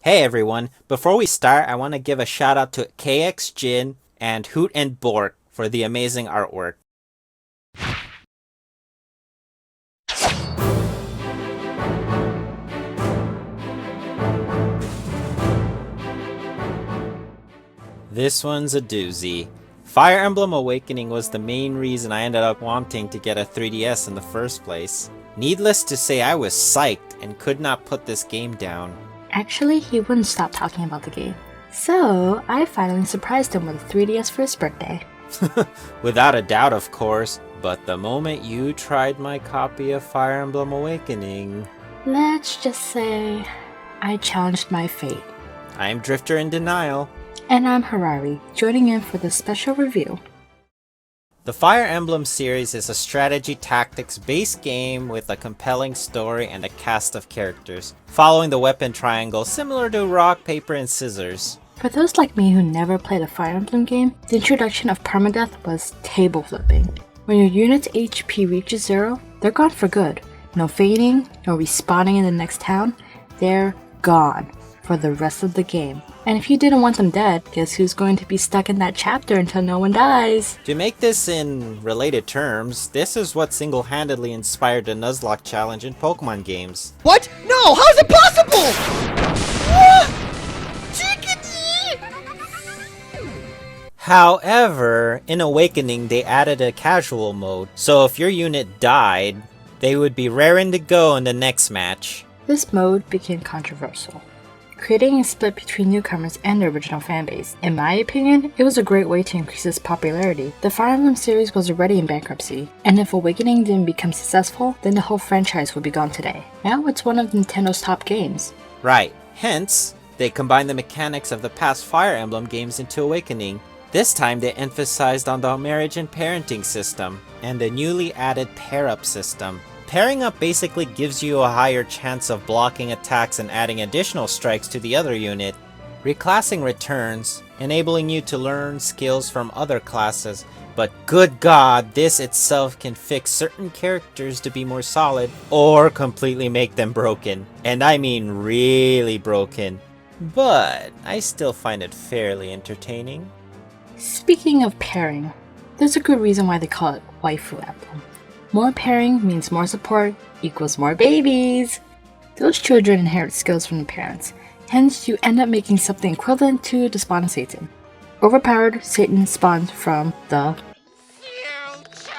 Hey everyone, before we start, I want to give a shout out to Kxjin and Hoot and Bork for the amazing artwork. This one's a doozy. Fire Emblem Awakening was the main reason I ended up wanting to get a 3DS in the first place. Needless to say, I was psyched and could not put this game down. Actually, he wouldn't stop talking about the game. So, I finally surprised him with a 3DS for his birthday. Without a doubt, of course, but the moment you tried my copy of Fire Emblem Awakening... Let's just say, I challenged my fate. I'm drifterindenial. And I'm Hirari, joining in for this special review. The Fire Emblem series is a strategy tactics-based game with a compelling story and a cast of characters, following the weapon triangle similar to rock, paper, and scissors. For those like me who never played a Fire Emblem game, the introduction of permadeath was table flipping. When your unit's HP reaches 0, they're gone for good. No fading, no respawning in the next town, they're gone for the rest of the game. And if you didn't want them dead, guess who's going to be stuck in that chapter until no one dies? To make this in related terms, this is what single-handedly inspired the Nuzlocke challenge in Pokemon games. What? No! How is it possible? However, in Awakening they added a casual mode, so if your unit died, they would be raring to go in the next match. This mode became controversial, creating a split between newcomers and the original fanbase. In my opinion, it was a great way to increase its popularity. The Fire Emblem series was already in bankruptcy, and if Awakening didn't become successful, then the whole franchise would be gone today. Now it's one of Nintendo's top games. Right, hence, they combined the mechanics of the past Fire Emblem games into Awakening. This time they emphasized on the marriage and parenting system, and the newly added pair-up system. Pairing up basically gives you a higher chance of blocking attacks and adding additional strikes to the other unit. Reclassing returns, enabling you to learn skills from other classes, but good god, this itself can fix certain characters to be more solid, or completely make them broken. And I mean really broken. But I still find it fairly entertaining. Speaking of pairing, there's a good reason why they call it Waifu Emblem. More pairing means more support equals more babies. Those children inherit skills from the parents, hence you end up making something equivalent to the spawn of Satan. Overpowered, Satan spawns from the future.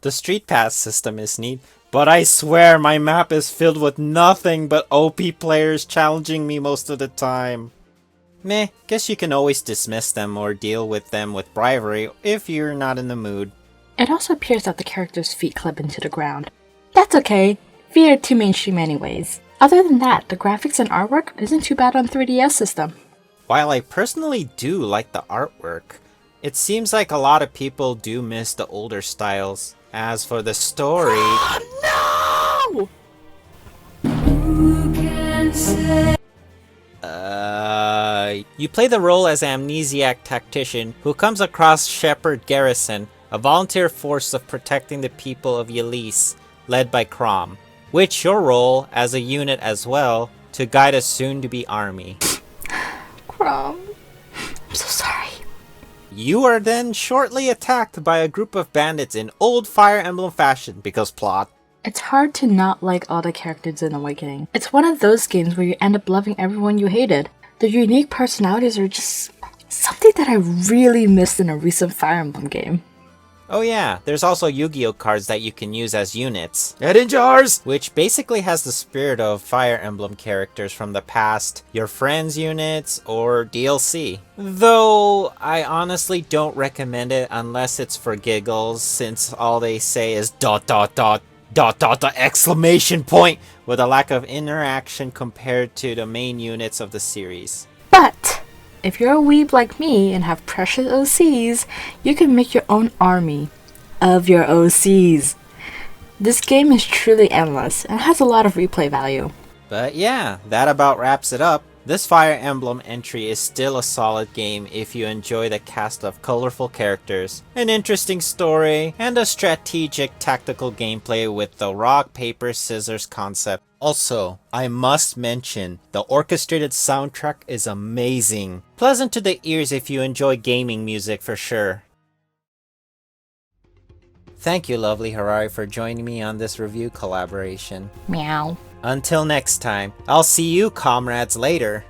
The Street Pass system is neat, but I swear my map is filled with nothing but OP players challenging me most of the time. Meh, guess you can always dismiss them or deal with them with bravery if you're not in the mood. It also appears that the character's feet clip into the ground. That's okay, feet are too mainstream anyways. Other than that, the graphics and artwork isn't too bad on 3DS system. While I personally do like the artwork, it seems like a lot of people do miss the older styles. As for the story... Oh, no! Who can say? You play the role as amnesiac tactician who comes across Shepherd Garrison, a volunteer force of protecting the people of Yelise, led by Chrom, which your role as a unit as well to guide a soon-to-be army. Chrom, I'm so sorry. You are then shortly attacked by a group of bandits in old Fire Emblem fashion because plot. It's hard to not like all the characters in Awakening. It's one of those games where you end up loving everyone you hated. The unique personalities are just something that I really missed in a recent Fire Emblem game. Oh yeah, there's also Yu-Gi-Oh cards that you can use as units. Head in jars! Which basically has the spirit of Fire Emblem characters from the past, your friends' units, or DLC. Though, I honestly don't recommend it unless it's for giggles, since all they say is ... exclamation point, with a lack of interaction compared to the main units of the series. But if you're a weeb like me and have precious OCs, you can make your own army of your OCs. This game is truly endless and has a lot of replay value. But yeah, that about wraps it up. This Fire Emblem entry is still a solid game if you enjoy the cast of colorful characters, an interesting story, and a strategic tactical gameplay with the rock, paper, scissors concept. Also, I must mention, the orchestrated soundtrack is amazing. Pleasant to the ears if you enjoy gaming music for sure. Thank you, lovely Hirari, for joining me on this review collaboration. Meow. Until next time, I'll see you comrades later.